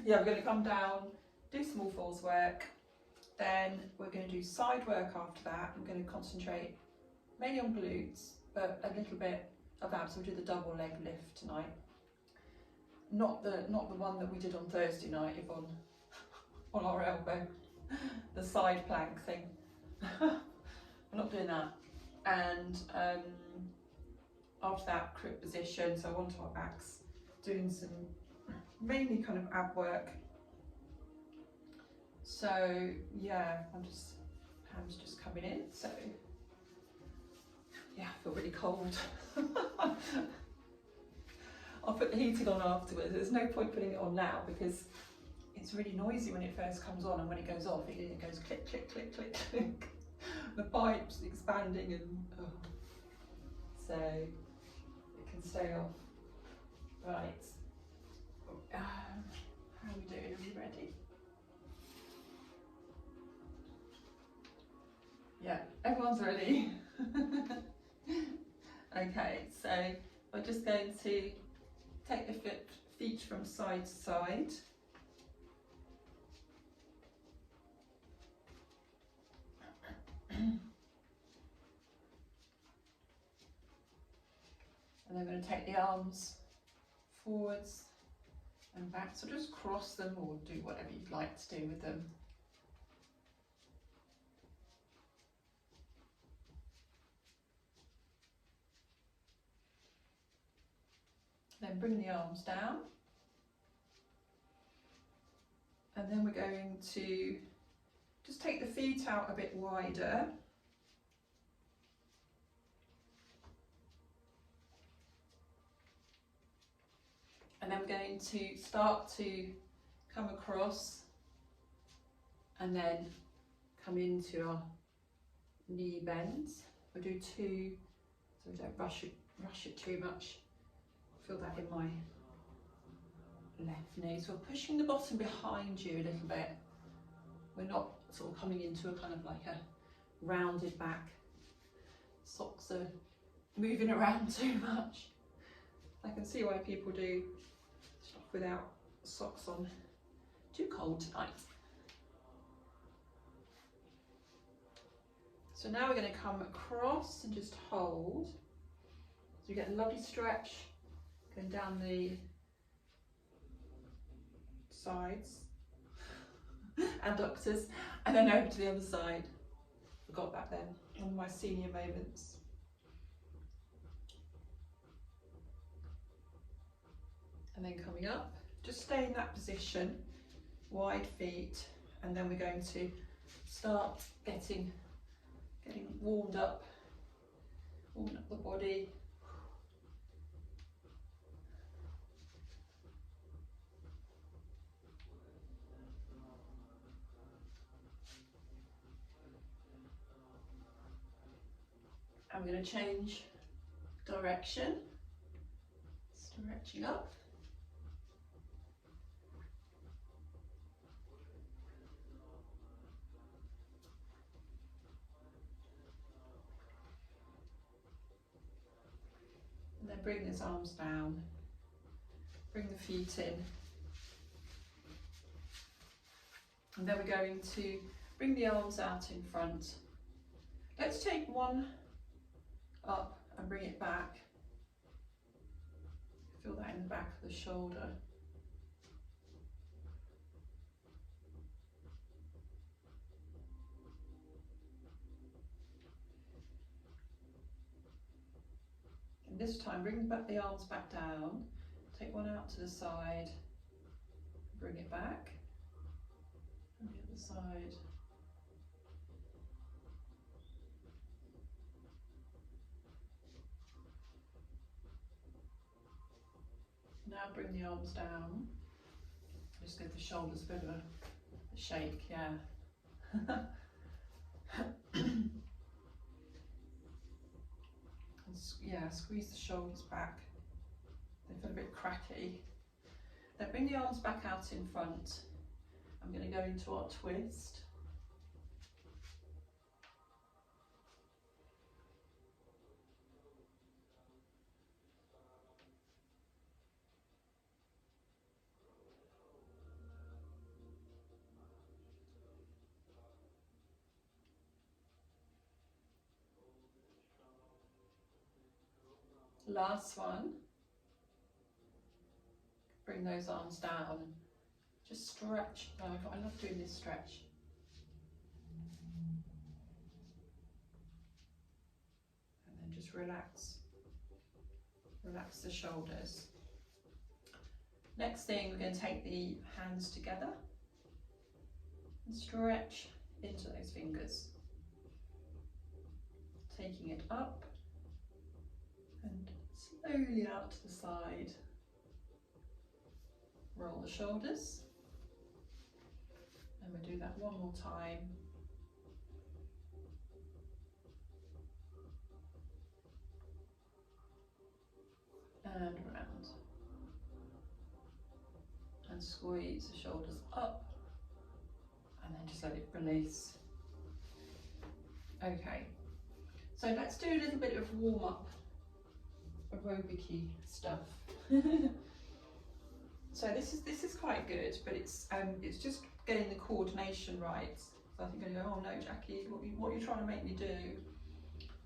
yeah, we're going to come down, do some all fours work, then we're going to do side work after that. I'm going to concentrate mainly on glutes, but a little bit of abs. We'll do the double leg lift tonight. Not the one that we did on Thursday night, Yvonne, on our elbow, the side plank thing. I'm not doing that. And after that, crib position, so onto our backs, doing some mainly kind of ab work. So yeah, hands just coming in. So yeah, I feel really cold. I'll put the heating on afterwards. There's no point putting it on now because it's really noisy when it first comes on, and when it goes off, it goes click, click, click, click, click. The pipe's expanding, and so it can stay off. Right. How are we doing? Are we ready? Yeah, everyone's ready. Okay, so we're just going to take the feet from side to side. And then we're going to take the arms forwards and back. So just cross them or do whatever you'd like to do with them. Then bring the arms down. And then we're going to just take the feet out a bit wider. And then we're going to start to come across and then come into our knee bends. We'll do two, so we don't rush it too much. Feel that in my left knee. So we're pushing the bottom behind you a little bit. We're not sort of coming into a kind of like a rounded back. Socks are moving around too much. I can see why people do stuff without socks on. Too cold tonight. So now we're going to come across and just hold. So you get a lovely stretch going down the sides, adductors, and then over to the other side. Forgot that then, one of my senior moments. And then coming up, just stay in that position, wide feet, and then we're going to start getting warmed up the body. I'm going to change direction, stretching up. And then bring those arms down, bring the feet in. And then we're going to bring the arms out in front. Let's take one up and bring it back. Feel that in the back of the shoulder. And this time bring the arms back down, take one out to the side, bring it back, and the other side. Now bring the arms down. Just give the shoulders a bit of a shake, yeah. Yeah, squeeze the shoulders back. They feel a bit cracky. Then bring the arms back out in front. I'm going to go into our twist. Last one. Bring those arms down. Just stretch. Oh, I love doing this stretch. And then just relax. Relax the shoulders. Next thing, we're going to take the hands together and stretch into those fingers. Taking it up and slowly out to the side. Roll the shoulders. And we'll do that one more time. And around. And squeeze the shoulders up. And then just let it release. Okay. So let's do a little bit of warm-up, aerobic-y stuff. So this is quite good, but it's just getting the coordination right. So I think I'm going to go, oh no, Jackie, what are you trying to make me do?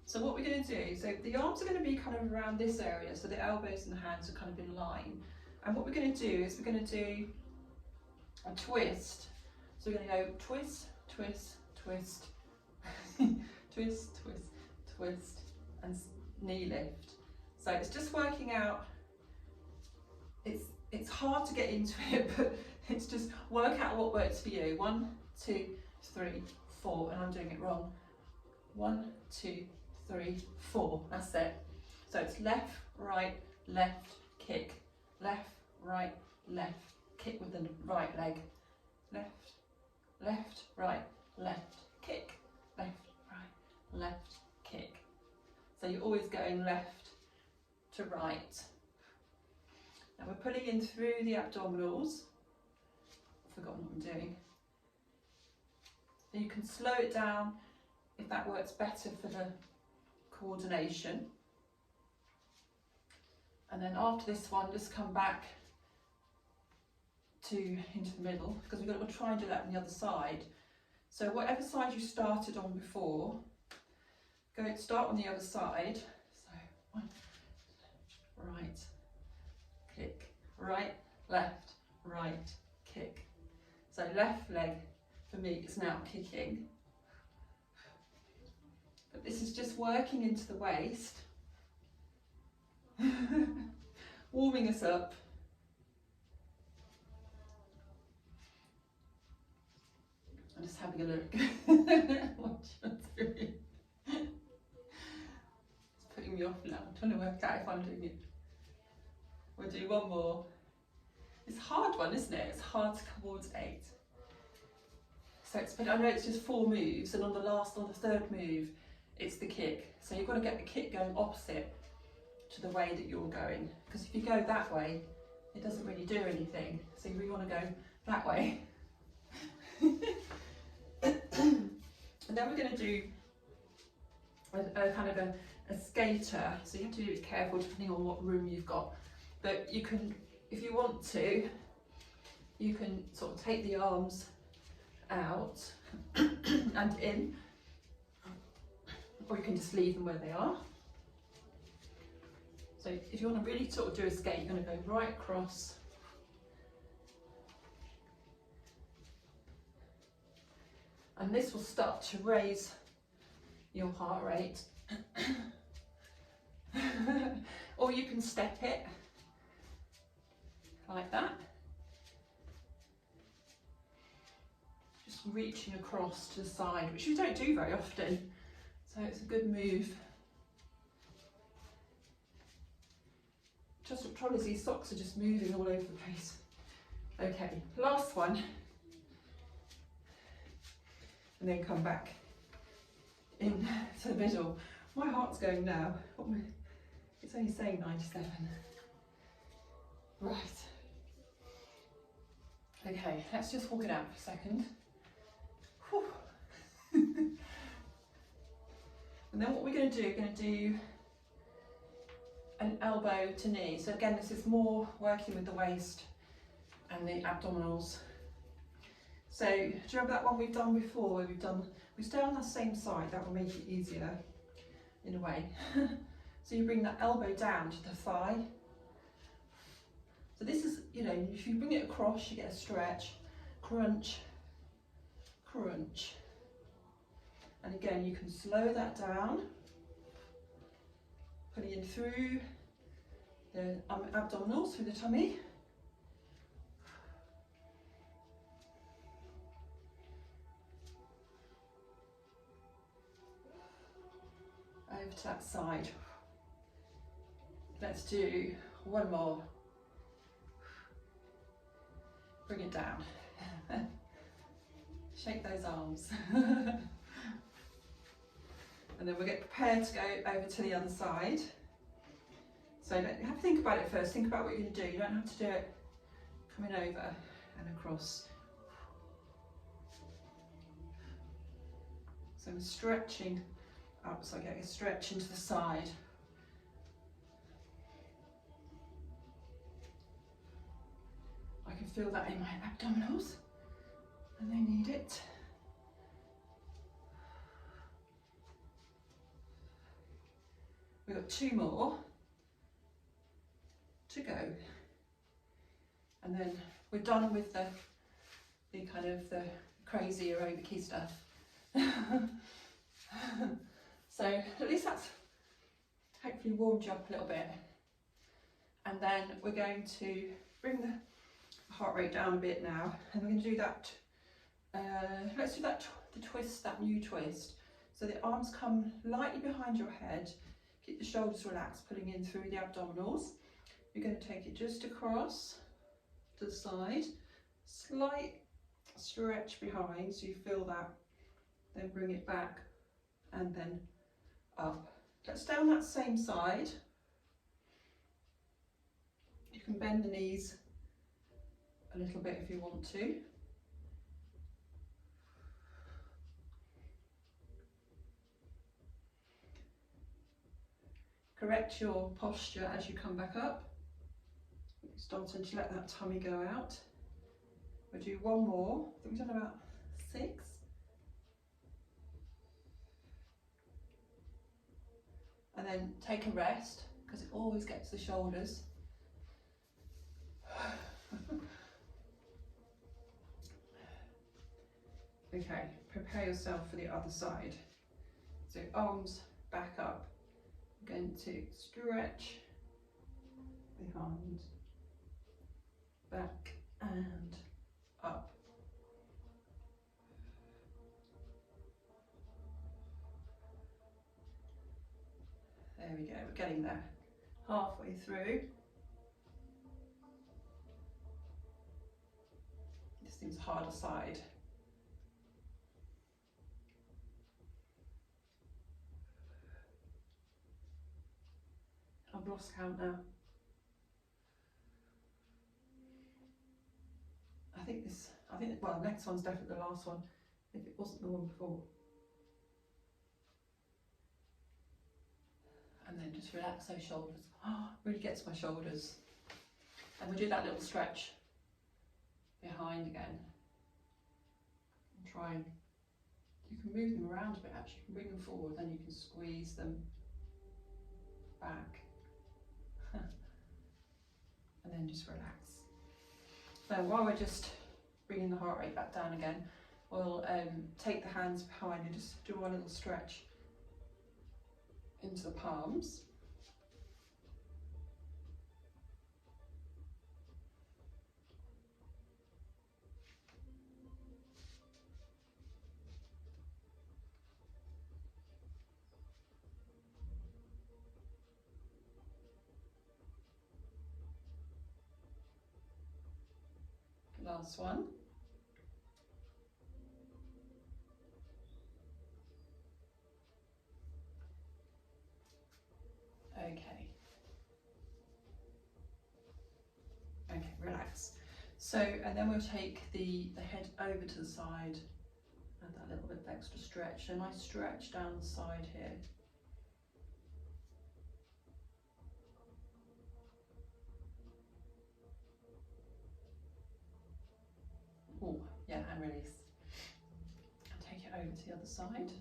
So what we're going to do, so the arms are going to be kind of around this area, so the elbows and the hands are kind of in line. And what we're going to do is we're going to do a twist. So we're going to go twist, twist, twist, twist, twist, twist, and knee lift. So it's just working out, it's hard to get into it, but it's just work out what works for you. 1, 2, 3, 4, and I'm doing it wrong. 1, 2, 3, 4, that's it. So it's left, right, kick, left, right, kick with the right leg, left, left, right, kick, left, right, kick. So you're always going left to right. Now we're pulling in through the abdominals. I've forgotten what I'm doing. So you can slow it down if that works better for the coordination. And then after this one, just come back into the middle, because we'll try and do that on the other side. So whatever side you started on before, start on the other side. So 1, right, kick, right, left, kick. So left leg for me is now kicking. But this is just working into the waist, warming us up. I'm just having a look. What you're doing. It's putting me off now. I'm trying to work out if I'm doing it. We'll do one more. It's a hard one, isn't it? It's hard to coordinate. So I know it's just 4 moves, and on the third move, it's the kick. So you've got to get the kick going opposite to the way that you're going. Because if you go that way, it doesn't really do anything. So you really want to go that way. And then we're going to do a kind of a skater. So you have to be a bit careful depending on what room you've got. But you can, if you want to, you can sort of take the arms out and in, or you can just leave them where they are. So if you want to really sort of do a skate, you're going to go right across, and this will start to raise your heart rate. Or you can step it like that, just reaching across to the side, which you don't do very often, so it's a good move. Just the trouble is these socks are just moving all over the place. Okay, last one, and then come back in to the middle. My heart's going now. It's only saying 97. Right. Okay, let's just walk it out for a second. And then what we're going to do, we're going to do an elbow to knee. So again, this is more working with the waist and the abdominals. So do you remember that one we've done before, where we stay on the same side? That will make it easier in a way. So you bring that elbow down to the thigh. So this is, you know, if you bring it across, you get a stretch, crunch, crunch. And again, you can slow that down, putting in through the abdominals, through the tummy. Over to that side. Let's do one more. Bring it down. Shake those arms. And then we'll get prepared to go over to the other side. So you have to think about it first. Think about what you're going to do. You don't have to do it coming over and across. So I'm stretching up, so I get a stretch into the side. I can feel that in my abdominals, and they need it. We've got 2 more to go, and then we're done with the kind of the crazy aerobic stuff. So at least that's hopefully warmed you up a little bit, and then we're going to bring the heart rate down a bit now, and we're going to do that. Let's do that the twist, that new twist. So the arms come lightly behind your head. Keep the shoulders relaxed, pulling in through the abdominals. You're going to take it just across to the side, slight stretch behind so you feel that, then bring it back and then up. Let's stay on that same side. You can bend the knees a little bit if you want to. Correct your posture as you come back up. Starting to let that tummy go out. We'll do one more. I think we've done about 6. And then take a rest, because it always gets the shoulders. Okay, prepare yourself for the other side. So arms back up. I'm going to stretch behind, back and up. There we go, we're getting there. Halfway through. This seems harder side. I've lost count now. Well, the next one's definitely the last one, if it wasn't the one before. And then just relax those shoulders. Really gets my shoulders. And we'll do that little stretch behind again. And try and, you can move them around a bit actually. You can bring them forward, then you can squeeze them back. And then just relax. So while we're just bringing the heart rate back down again, we'll take the hands behind and just do one little stretch into the palms. Last one. Okay, relax. So, and then we'll take the head over to the side, add that little bit of extra stretch. So nice stretch down the side here. Oh, yeah, and release. And take it over to the other side.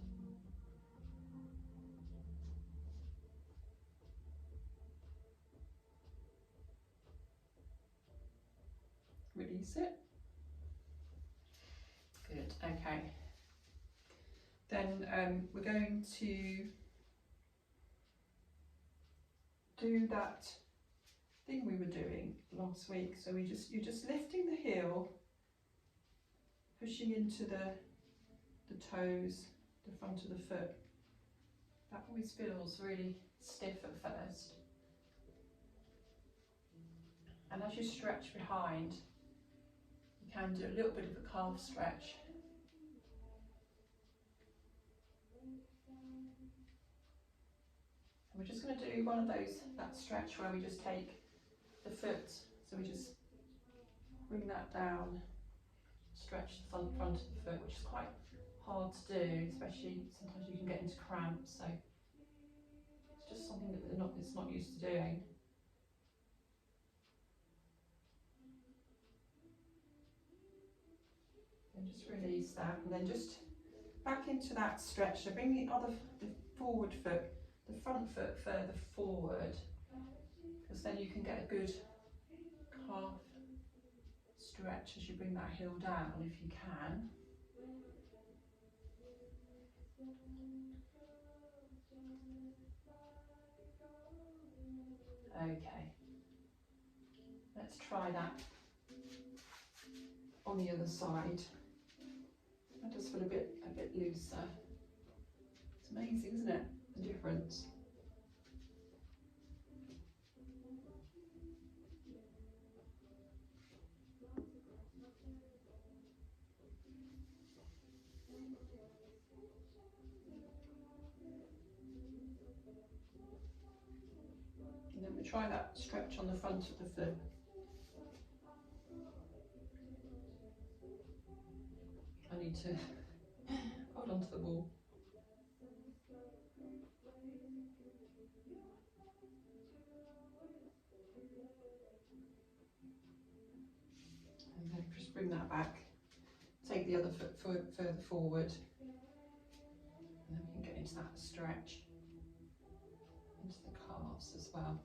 release it. Good, okay. Then we're going to do that thing we were doing last week. So you're just lifting the heel, pushing into the toes, the front of the foot. That always feels really stiff at first. And as you stretch behind, you can do a little bit of a calf stretch. And we're just going to do one of those, that stretch where we just take the foot, so we just bring that down, stretch the front of the foot, which is quite hard to do, especially sometimes you can get into cramps, so it's just something that it's not used to doing. And just release that, and then just back into that stretch. So bring the forward foot, the front foot further forward, because then you can get a good calf stretch as you bring that heel down, if you can. Okay, let's try that on the other side. That does feel a bit looser. It's amazing, isn't it, the difference? And then we try that stretch on the front of the foot. I need to hold on to the wall. And then just bring that back. Take the other foot further forward. And then we can get into that stretch, into the calves as well.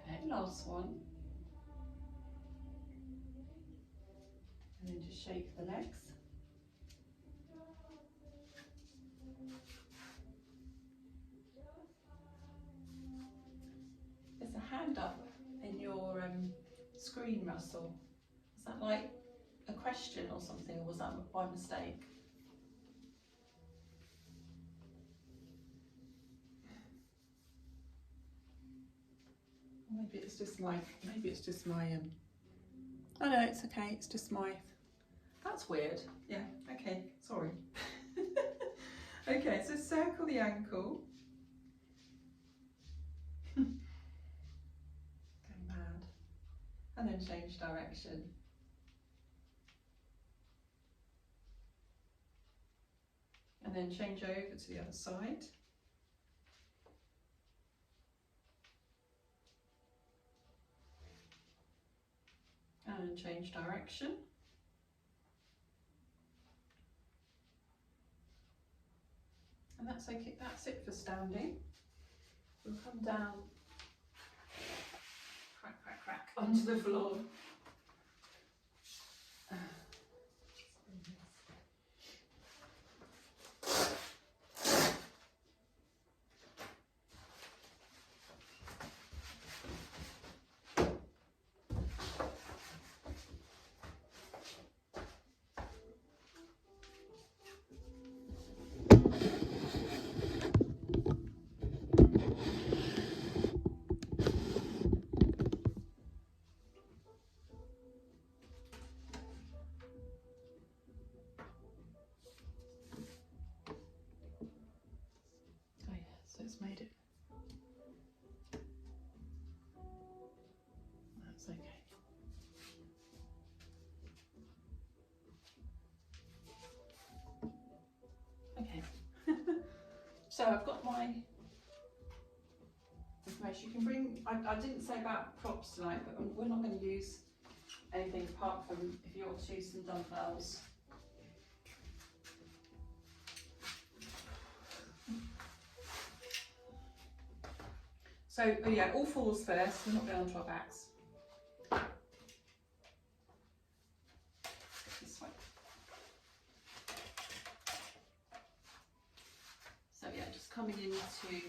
Okay, last one. And then just shake the legs. There's a hand up in your screen, Russell. Is that like a question or something, or was that by mistake? Maybe it's just my, oh no, it's okay, it's just my, that's weird. Yeah, okay, sorry. Okay, so circle the ankle. Go mad. And then change direction. And then change over to the other side. And change direction. And that's okay, that's it for standing. We'll come down, crack, crack, crack, onto the floor. It's made it. That's okay. Okay. So I've got my information. You can bring, I didn't say about props tonight, but we're not going to use anything apart from, if you want to use some dumbbells. So, oh yeah, all fours first, we're not going onto our backs. This way. So yeah, just coming into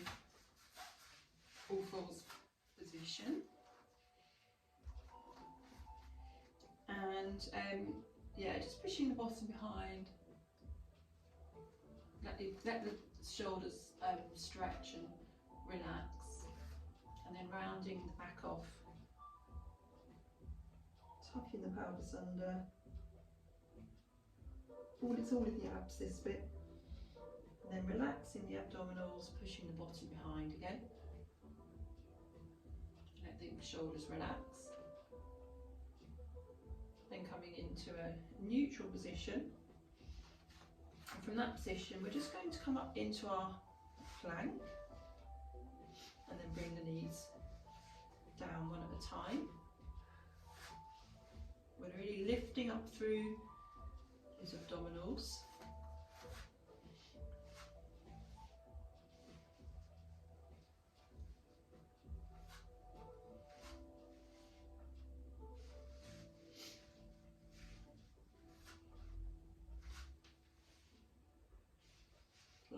all fours position. And yeah, just pushing the bottom behind. Let the shoulders stretch and relax. And then rounding the back off. Tucking the pelvis under. It's all in the abs, this bit. And then relaxing the abdominals, pushing the bottom behind again. Let the shoulders relax. Then coming into a neutral position. And from that position, we're just going to come up into our plank. And then bring the knees down one at a time. We're really lifting up through those abdominals.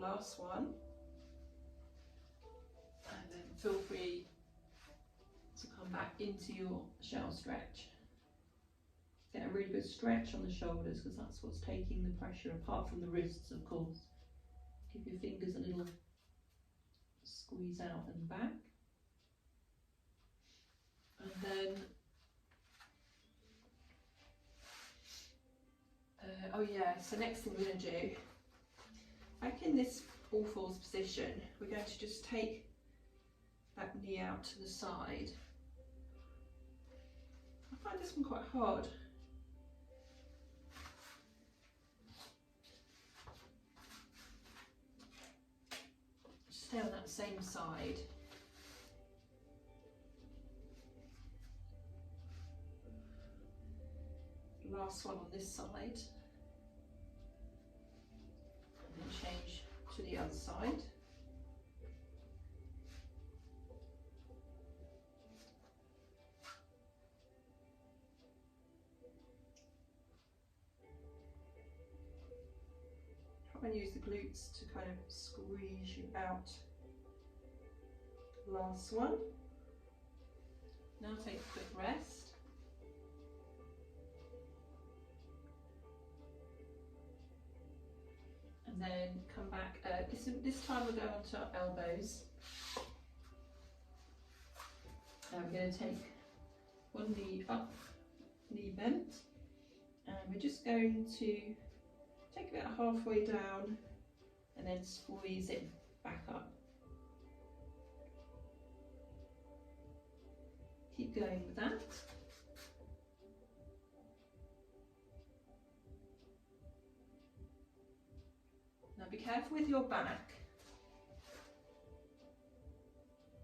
Last one. And then feel free to come back into your shell stretch. Get a really good stretch on the shoulders because that's what's taking the pressure, apart from the wrists, of course. Give your fingers a little squeeze out and back. And then, oh yeah, so next thing we're going to do, back in this all fours position, we're going to just take that knee out to the side. I find this one quite hard. Stay on that same side. Last one on this side. And then change to the other side. Try and use the glutes to kind of squeeze you out. Last one. Now take a quick rest. And then come back. This time we'll go onto our elbows. We're going to take one knee up, knee bent, and we're just going to take it about halfway down and then squeeze it back up. Keep going with that. Now be careful with your back.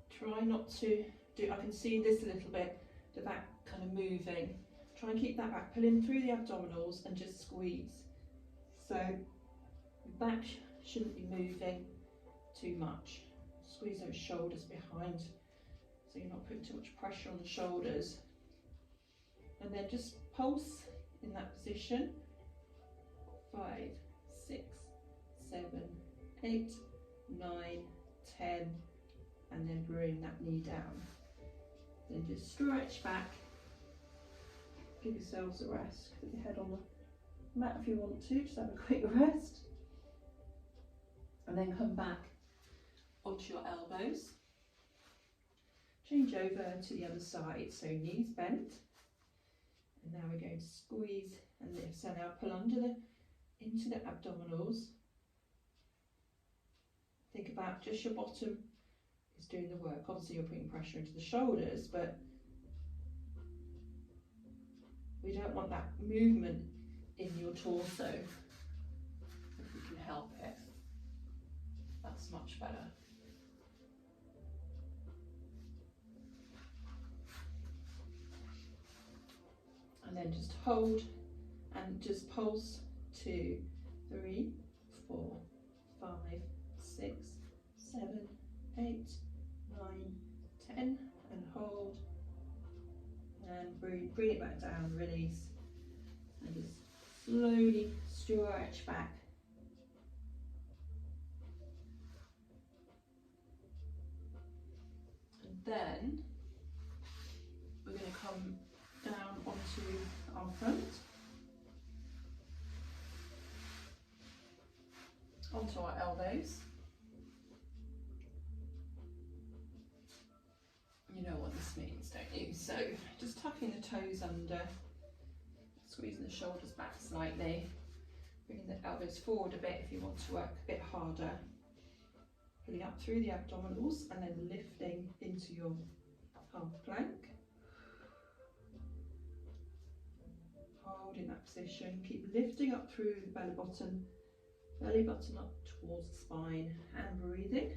Try not to do, I can see this a little bit, the back kind of moving. Try and keep that back, pull in through the abdominals and just squeeze. So the back shouldn't be moving too much. Squeeze those shoulders behind so you're not putting too much pressure on the shoulders. And then just pulse in that position. 5, 6, 7, 8, 9, 10, and then bring that knee down. Then just stretch back. Give yourselves a rest. Put your head on the mat if you want to, just have a quick rest. And then come back onto your elbows. Change over to the other side, so knees bent. And now we're going to squeeze and lift. So now pull into the abdominals. Think about just your bottom is doing the work. Obviously you're putting pressure into the shoulders, but we don't want that movement in your torso. If we can help it, that's much better. And then just hold and just pulse 2, 3, 4, 5, 6, 7, 8, 9, bring it back down, release, and just slowly stretch back. And then we're going to come down onto our front, onto our elbows. You know what this means, don't you? So just tucking the toes under, squeezing the shoulders back slightly, bringing the elbows forward a bit if you want to work a bit harder, pulling up through the abdominals and then lifting into your half plank. Hold in that position, keep lifting up through the belly button up towards the spine, and breathing.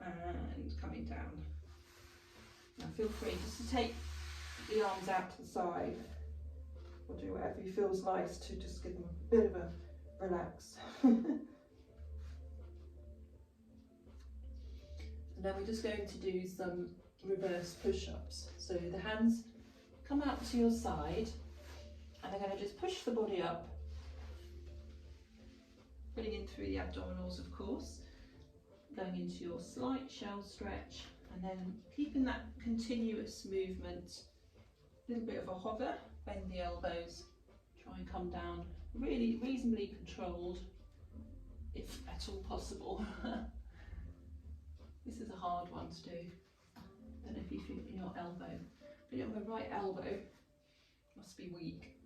And coming down. Now feel free just to take the arms out to the side, or do whatever you feels nice to just give them a bit of a relax. And then we're just going to do some reverse push-ups. So the hands come out to your side, and they're going to just push the body up, putting in through the abdominals, of course, going into your slight shell stretch, and then keeping that continuous movement, a little bit of a hover, bend the elbows, try and come down, really reasonably controlled, if at all possible. This is a hard one to do. I don't know if you feel it in your elbow, but your right elbow must be weak.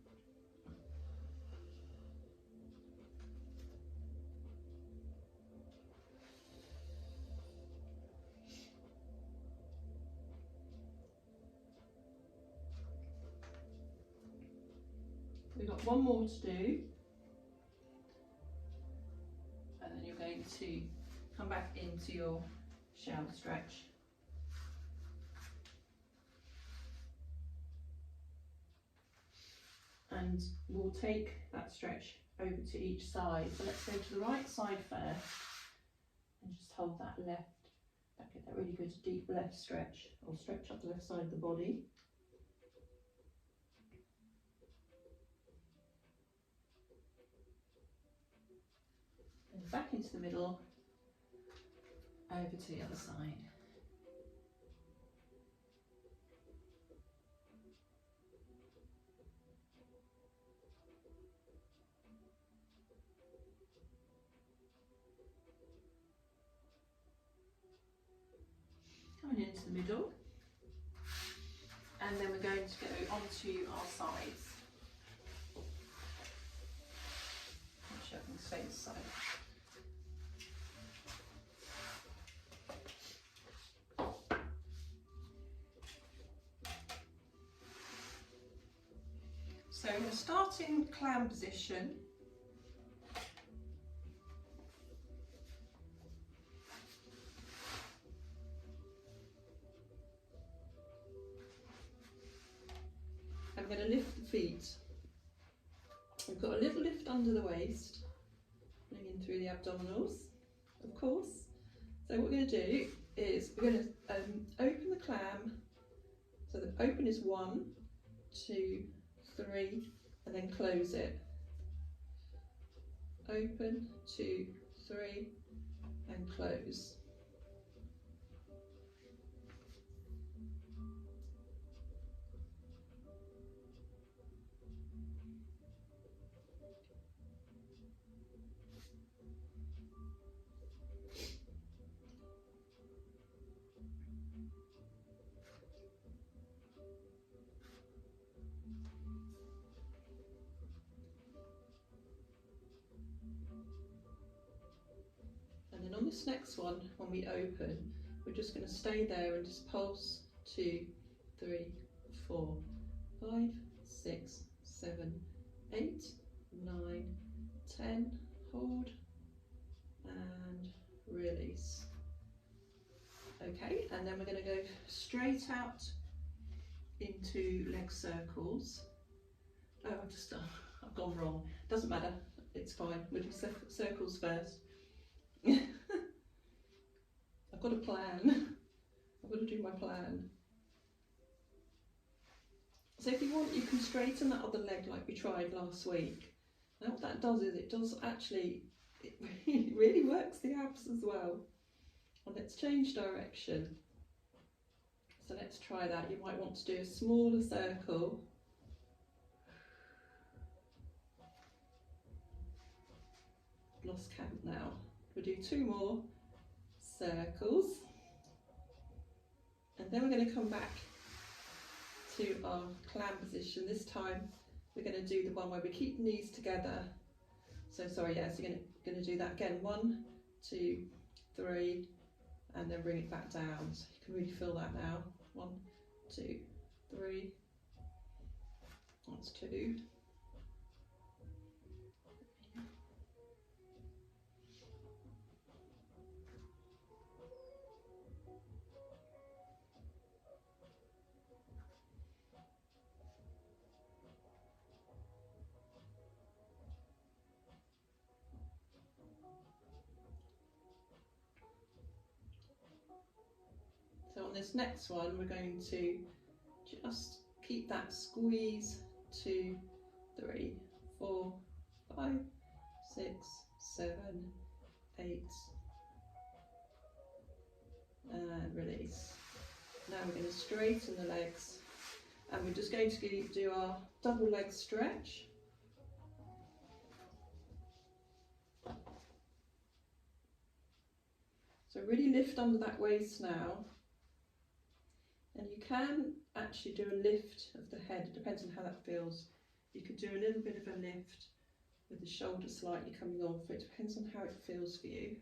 We've got one more to do, and then you're going to come back into your shell stretch. And we'll take that stretch over to each side. So let's go to the right side first, and just hold that left, get that really good deep left stretch, or stretch up the left side of the body. And back into the middle, over to the other side. Coming into the middle, and then we're going to go onto our sides. Actually, I can stay this side. So we're going to start in clam position. I'm going to lift the feet. We've got a little lift under the waist, pulling in through the abdominals, of course. So what we're going to do is we're going to open the clam. So the open is 1, 2, 3, and then close it. Open, 2, 3, and close. And then on this next one, when we open, we're just going to stay there and just pulse 2, 3, 4, 5, 6, 7, 8, 9, 10, hold and release. Okay, and then we're going to go straight out into leg circles. Oh, I've gone wrong. Doesn't matter, it's fine. We'll do circles first. I've got a plan. I've got to do my plan. So if you want, you can straighten that other leg like we tried last week. And what that does is it does actually, it really works the abs as well. And let's change direction. So let's try that. You might want to do a smaller circle. Lost count now. We'll do 2 more circles. And then we're going to come back to our clam position. This time we're going to do the one where we keep the knees together. So sorry, yes, you're going to do that again. 1, 2, 3, and then bring it back down. So you can really feel that now. 1, 2, 3. That's 2. So on this next one, we're going to just keep that squeeze. 2, 3, 4, 5, 6, 7, 8, and release. Now we're going to straighten the legs, and we're just going to do our double leg stretch. So really lift under that waist now. And you can actually do a lift of the head, it depends on how that feels. You could do a little bit of a lift with the shoulder slightly coming off, it depends on how it feels for you.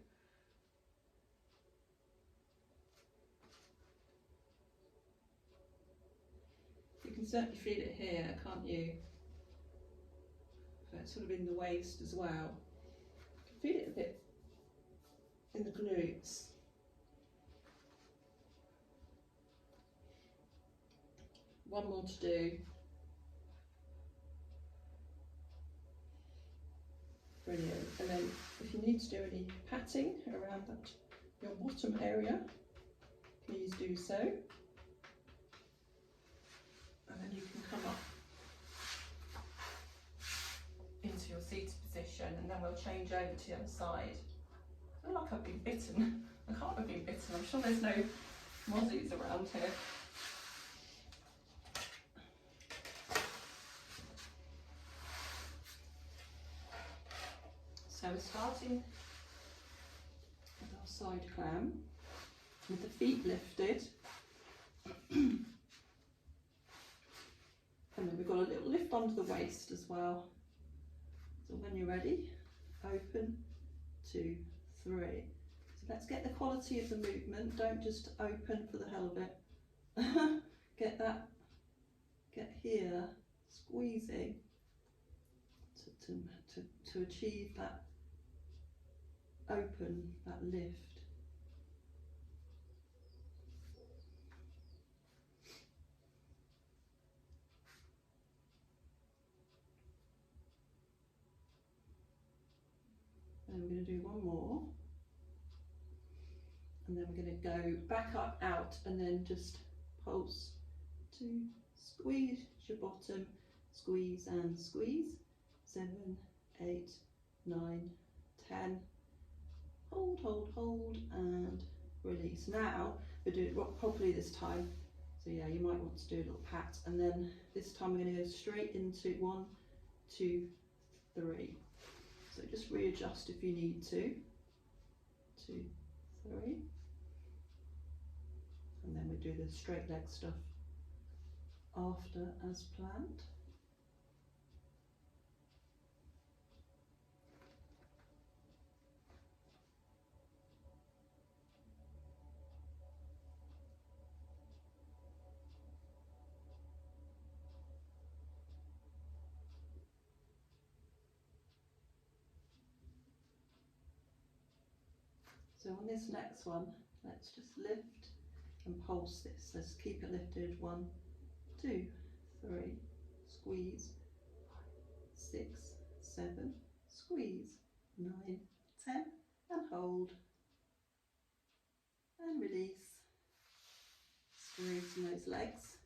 You can certainly feel it here, can't you? So it's sort of in the waist as well. You can feel it a bit in the glutes. One more to do. Brilliant. And then if you need to do any patting around that, your bottom area, please do so. And then you can come up into your seated position, and then we'll change over to the other side. I feel like I've been bitten. I can't have been bitten. I'm sure there's no mozzies around here. So we're starting with our side clam, with the feet lifted. And then we've got a little lift under the waist as well. So when you're ready, open, 2, 3. So let's get the quality of the movement. Don't just open for the hell of it. Get here, squeezing to achieve that open, that lift. And we're going to do one more, and then we're going to go back up, out, and then just pulse to squeeze your bottom, squeeze and squeeze. 7, 8, 9, 10. Hold, hold, hold, and release. Now we're doing it properly this time. So yeah, you might want to do a little pat, and then this time we're going to go straight into 1, 2, 3. So just readjust if you need to. 2, 3. And then we do the straight leg stuff after as planned. So on this next one, let's just lift and pulse this. Let's keep it lifted. 1, 2, 3, squeeze, 6, 7, squeeze, 9, 10, and hold, and release. Straighten those legs.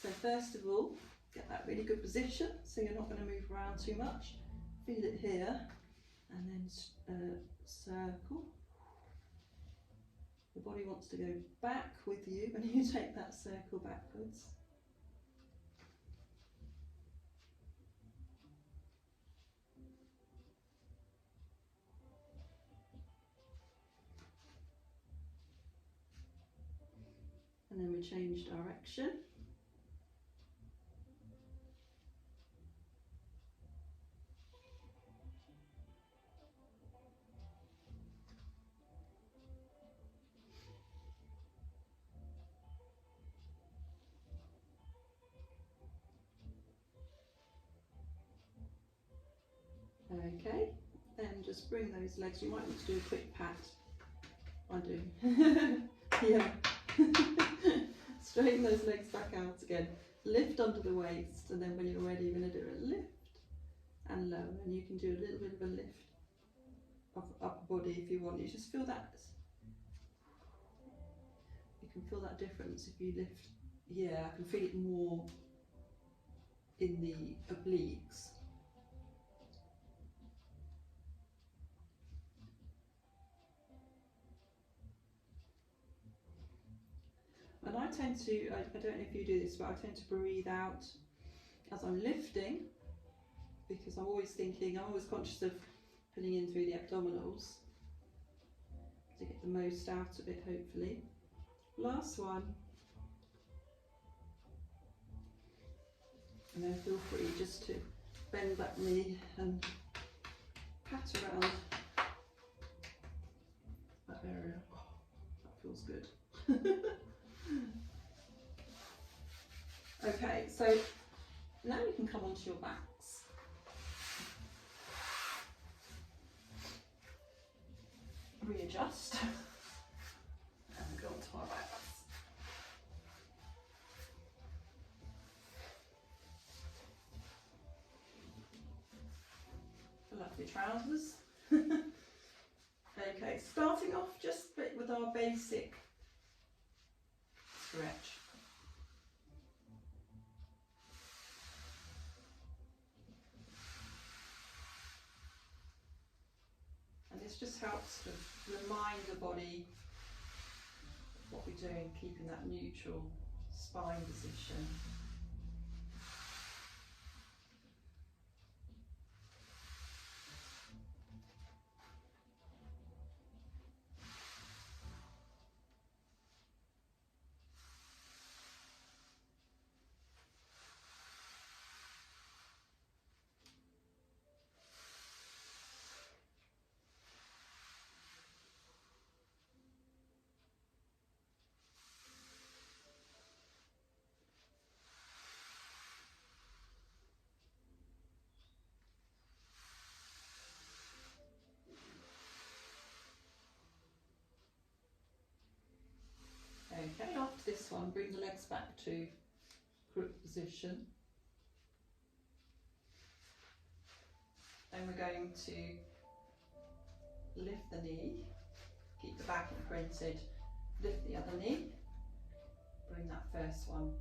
So first of all, get that really good position, so you're not going to move around too much. Feel it here, and then circle. The body wants to go back with you when you take that circle backwards. And then we change direction. Okay, then just bring those legs, you might want to do a quick pat. I do. Yeah. Straighten those legs back out again. Lift under the waist, and then when you're ready, you're going to do a lift and lower, and you can do a little bit of a lift of upper body if you want. You just feel that. You can feel that difference if you lift. Yeah, I can feel it more in the obliques. And I tend to, I don't know if you do this, but I tend to breathe out as I'm lifting, because I'm always thinking, I'm always conscious of pulling in through the abdominals to get the most out of it, hopefully. Last one. And then feel free just to bend that knee and pat around that area. Oh, that feels good. Okay, so now you can come onto your backs. Readjust and go onto our backs. Pull up your trousers. Okay, starting off just with our basic stretch. And this just helps to remind the body what we're doing, keeping that neutral spine position. Okay, after this one, bring the legs back to crook position. Then we're going to lift the knee, keep the back imprinted, lift the other knee, bring that first one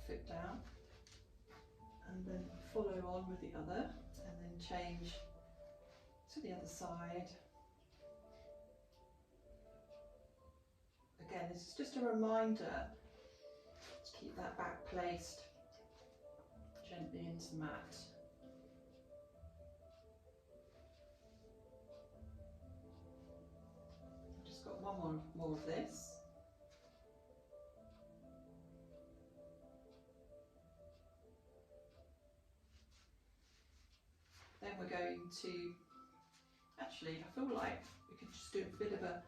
foot down, and then follow on with the other, and then change to the other side. Again, this is just a reminder to keep that back placed gently into the mat. I've just got one more of this. Then we're going to, actually I feel like we could just do a bit of a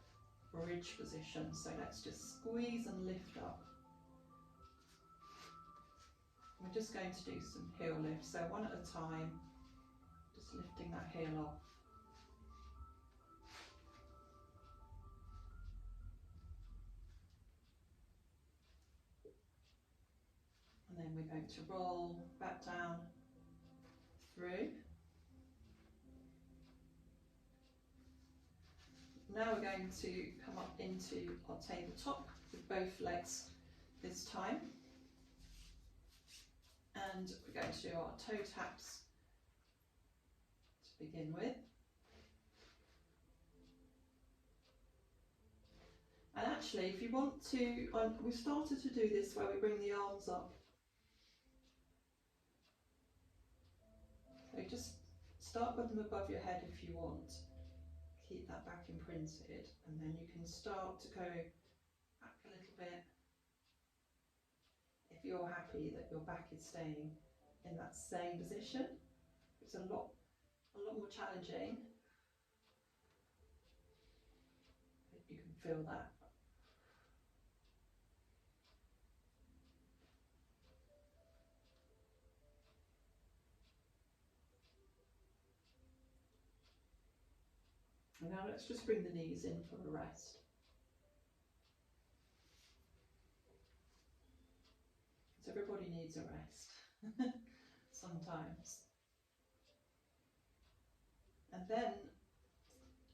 bridge position, so let's just squeeze and lift up. We're just going to do some heel lifts, so one at a time, just lifting that heel off. And then we're going to roll back down through. Now we're going to come up into our tabletop with both legs this time. And we're going to do our toe taps to begin with. And actually, if you want to, we started to do this where we bring the arms up. So just start with them above your head if you want. Keep that back imprinted, and then you can start to go back a little bit if you're happy that your back is staying in that same position. It's a lot more challenging, but you can feel that. And now let's just bring the knees in for a rest. So everybody needs a rest sometimes. And then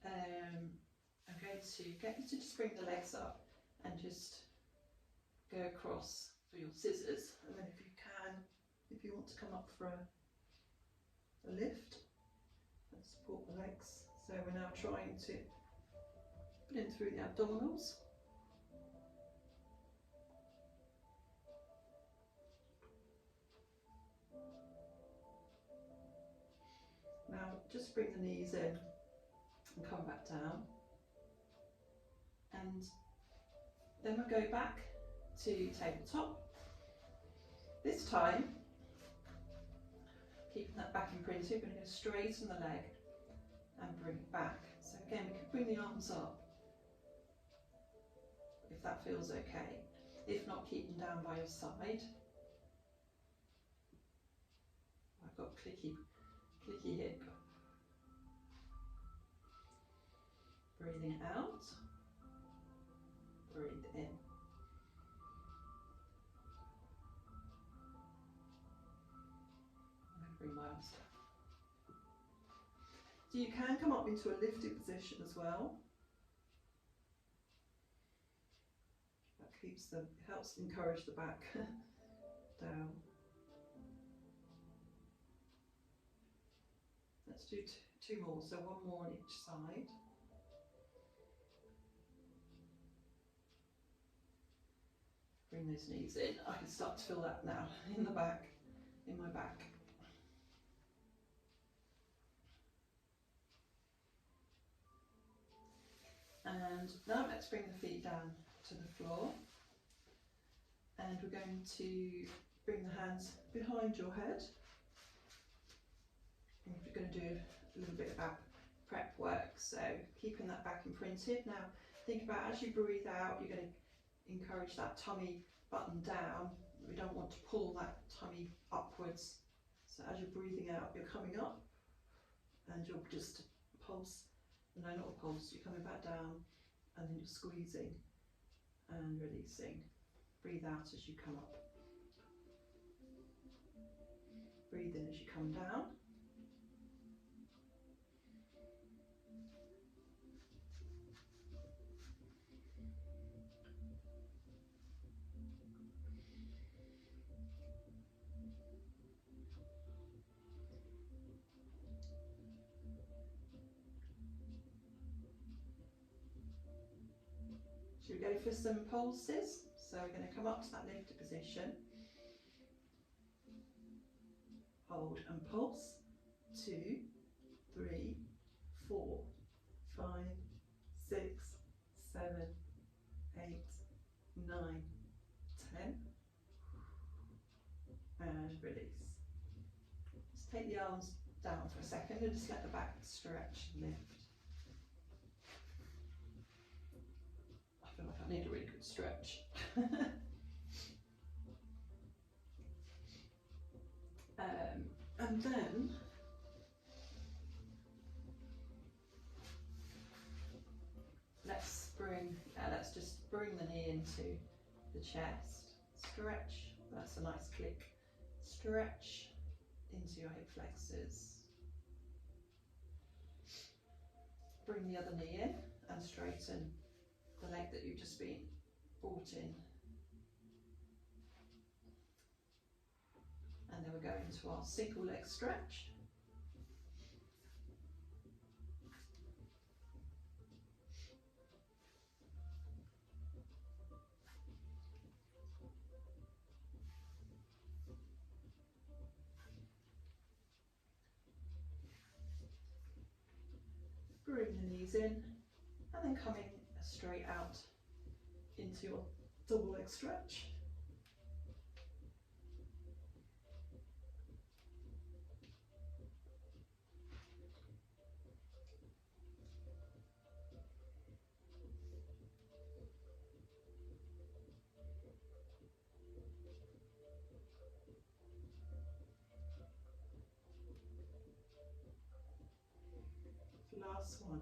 I'm going to get you to just bring the legs up and just go across for your scissors. And then if you want to come up for a lift and support the legs. So we're now trying to put in through the abdominals. Now just bring the knees in and come back down. And then we'll go back to tabletop. This time, keeping that back imprinted, we're going to go straighten the leg and bring it back. So again, we can bring the arms up if that feels okay. If not, keep them down by your side. I've got clicky hip. Breathing out, breathe in. I'm going to bring my arms down. So you can come up into a lifted position as well. That helps encourage the back down. Let's do two more, so one more on each side. Bring those knees in. I can start to feel that now in the back, in my back. And now let's bring the feet down to the floor. And we're going to bring the hands behind your head. And we're going to do a little bit of ab prep work, so keeping that back imprinted. Now think about as you breathe out, you're going to encourage that tummy button down. We don't want to pull that tummy upwards. So as you're breathing out, you're coming up and you're just pulse, no, not a pulse, you're coming back down and then you're squeezing and releasing. Breathe out as you come up. Breathe in as you come down. Should we go for some pulses? So we're going to come up to that lifted position. Hold and pulse. 2, 3, 4, 5, 6, 7, 8, 9, 10. And release. Just take the arms down for a second and just let the back stretch and lift. I feel like I need a really good stretch. And then let's just bring the knee into the chest. Stretch, that's a nice click. Stretch into your hip flexors. Bring the other knee in and straighten the leg that you've just been brought in. And then we're going to our single leg stretch. Bring the knees in and then coming straight out into your double leg stretch. Last one.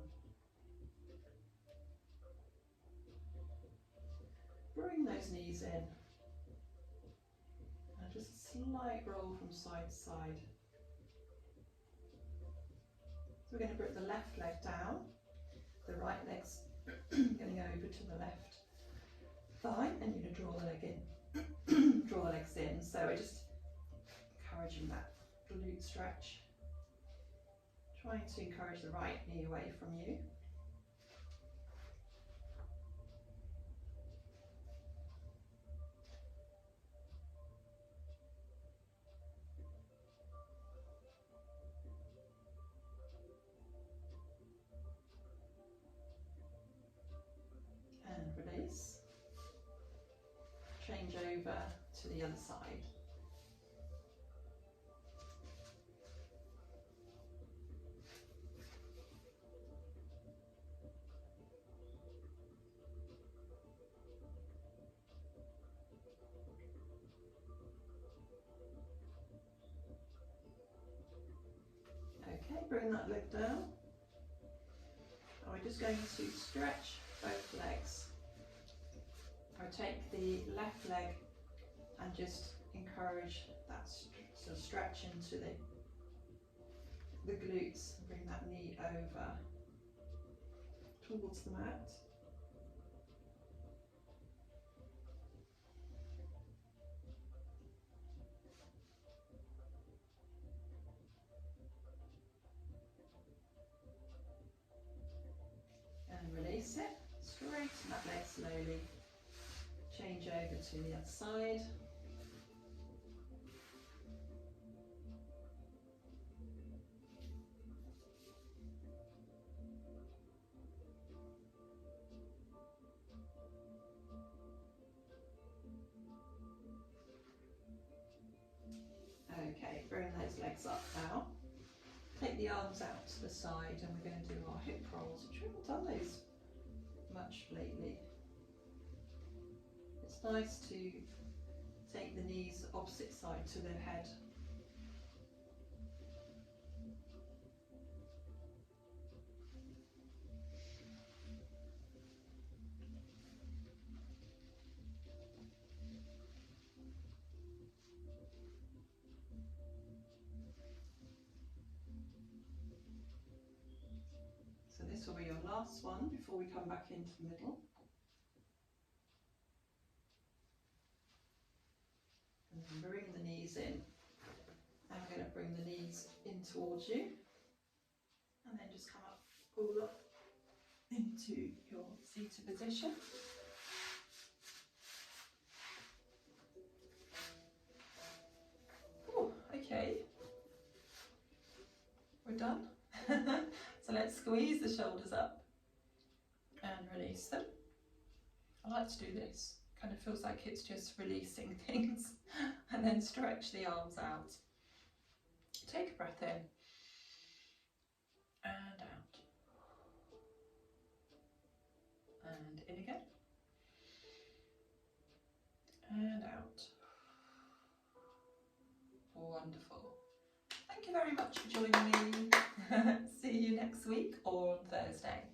Bring those knees in and just a slight roll from side to side. So we're going to bring the left leg down, the right leg's going over to the left thigh, and you're going to draw the leg in, draw the legs in. So we're just encouraging that glute stretch. Trying to encourage the right knee away from you. And release. Change over to the other side. Okay, bring that leg down. And we're just going to stretch both legs. Rotate the left leg and just encourage that sort of stretch into the glutes. Bring that knee over towards the mat. And release it. Straighten that leg slowly. Change over to the other side. Okay, bring those legs up now. Take the arms out to the side and we're going to do our hip rolls, which we haven't done those much lately. It's nice to take the knees opposite side to the head. So this will be your last one before we come back into the middle. And then bring the knees in. I'm going to bring the knees in towards you. And then just come up, all up into your seated position. Oh, okay. We're done. So let's squeeze the shoulders up and release them. I like to do this. Kind of feels like it's just releasing things. And then stretch the arms out. Take a breath in and out. And in again. And out. Wonderful. Thank you very much for joining me. See you next week or on Thursday.